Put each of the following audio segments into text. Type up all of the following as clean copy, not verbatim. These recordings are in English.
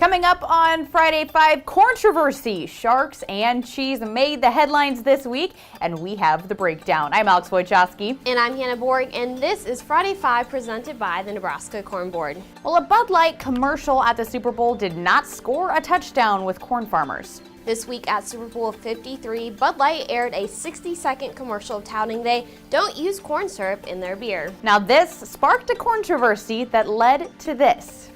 Coming up on Friday 5, Corn-traversy. Sharks and cheese made the headlines this week, and we have the breakdown. I'm Alex Wojcicki. And I'm Hannah Borg, and this is Friday 5 presented by the Nebraska Corn Board. Well, a Bud Light commercial at the Super Bowl did not score a touchdown with corn farmers. This week at Super Bowl 53, Bud Light aired a 60-second commercial touting they don't use corn syrup in their beer. Now this sparked a controversy that led to this.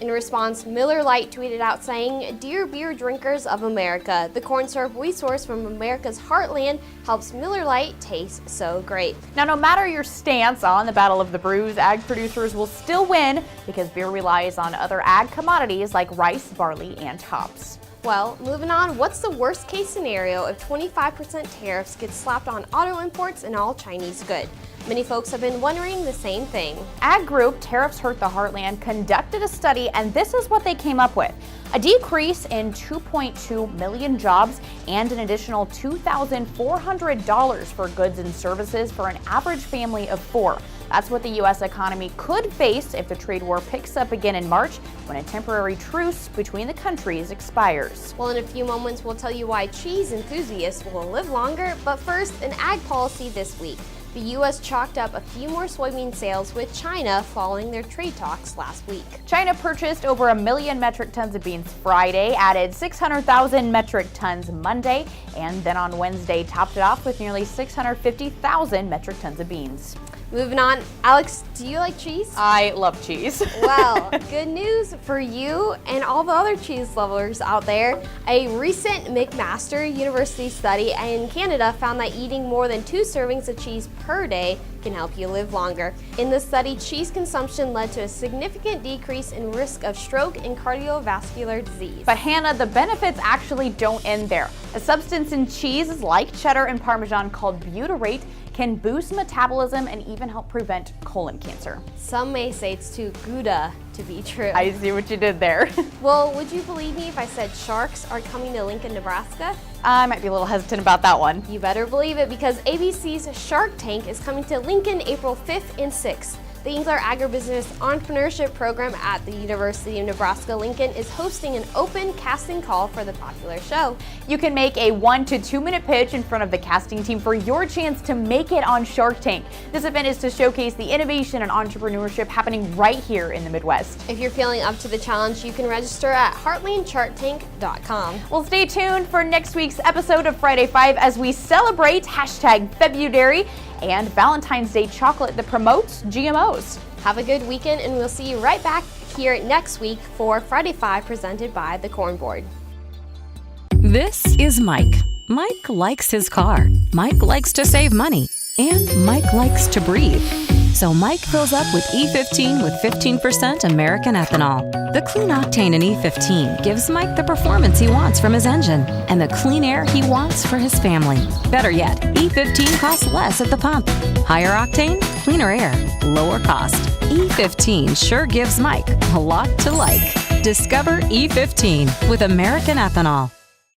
In response, Miller Lite tweeted out saying, "Dear beer drinkers of America, the corn syrup we source from America's heartland helps Miller Lite taste so great." Now, no matter your stance on the Battle of the Brews, ag producers will still win because beer relies on other ag commodities like rice, barley, and hops. Well, moving on, what's the worst case scenario if 25% tariffs get slapped on auto imports and all Chinese goods? Many folks have been wondering the same thing. Ag group Tariffs Hurt the Heartland conducted a study, and this is what they came up with. A decrease in 2.2 million jobs and an additional $2,400 for goods and services for an average family of 4. That's what the U.S. economy could face if the trade war picks up again in March, when a temporary truce between the countries expires. Well, in a few moments, we'll tell you why cheese enthusiasts will live longer. But first, an ag policy this week. The U.S. chalked up a few more soybean sales with China following their trade talks last week. China purchased over 1 million metric tons of beans Friday, added 600,000 metric tons Monday, and then on Wednesday topped it off with nearly 650,000 metric tons of beans. Moving on, Alex, do you like cheese? I love cheese. Well, good news for you and all the other cheese lovers out there. A recent McMaster University study in Canada found that eating more than 2 servings of cheese per day can help you live longer. In the study, cheese consumption led to a significant decrease in risk of stroke and cardiovascular disease. But Hannah, the benefits actually don't end there. A substance in cheese like cheddar and Parmesan called butyrate can boost metabolism and even help prevent colon cancer. Some may say it's too Gouda to be true. I see what you did there. Well, would you believe me if I said sharks are coming to Lincoln, Nebraska? I might be a little hesitant about that one. You better believe it, because ABC's Shark Tank is coming to Lincoln April 5th and 6th. The Engler Agribusiness Entrepreneurship Program at the University of Nebraska-Lincoln is hosting an open casting call for the popular show. You can make a 1 to 2 minute pitch in front of the casting team for your chance to make it on Shark Tank. This event is to showcase the innovation and entrepreneurship happening right here in the Midwest. If you're feeling up to the challenge, you can register at heartlandsharktank.com. Well, stay tuned for next week's episode of Friday 5 as we celebrate #February and Valentine's Day chocolate that promotes GMOs. Have a good weekend, and we'll see you right back here next week for Friday 5 presented by the Corn Board. This is Mike. Mike likes his car. Mike likes to save money. And Mike likes to breathe. So Mike fills up with E15 with 15% American ethanol. The clean octane in E15 gives Mike the performance he wants from his engine and the clean air he wants for his family. Better yet, E15 costs less at the pump. Higher octane, cleaner air, lower cost. E15 sure gives Mike a lot to like. Discover E15 with American ethanol.